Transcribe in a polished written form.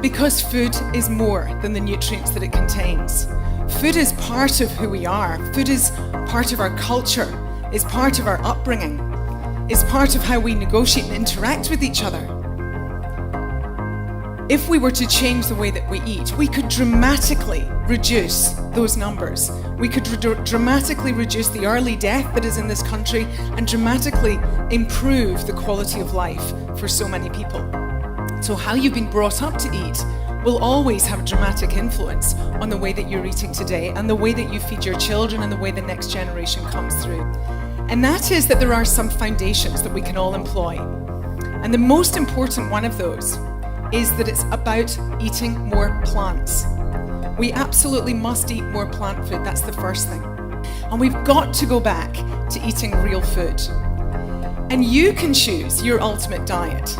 Because food is more than the nutrients that it contains. Food is part of who we are. Food is part of our culture, is part of our upbringing, is part of how we negotiate and interact with each other. If we were to change the way that we eat, we could dramatically reduce those numbers. We could dramatically reduce the early death that is in this country and dramatically improve the quality of life for so many people. So how you've been brought up to eat will always have a dramatic influence on the way that you're eating today and the way that you feed your children and the way the next generation comes through. And that is that there are some foundations that we can all employ. And the most important one of those is that it's about eating more plants. We absolutely must eat more plant food, that's the first thing. And we've got to go back to eating real food. And you can choose your ultimate diet.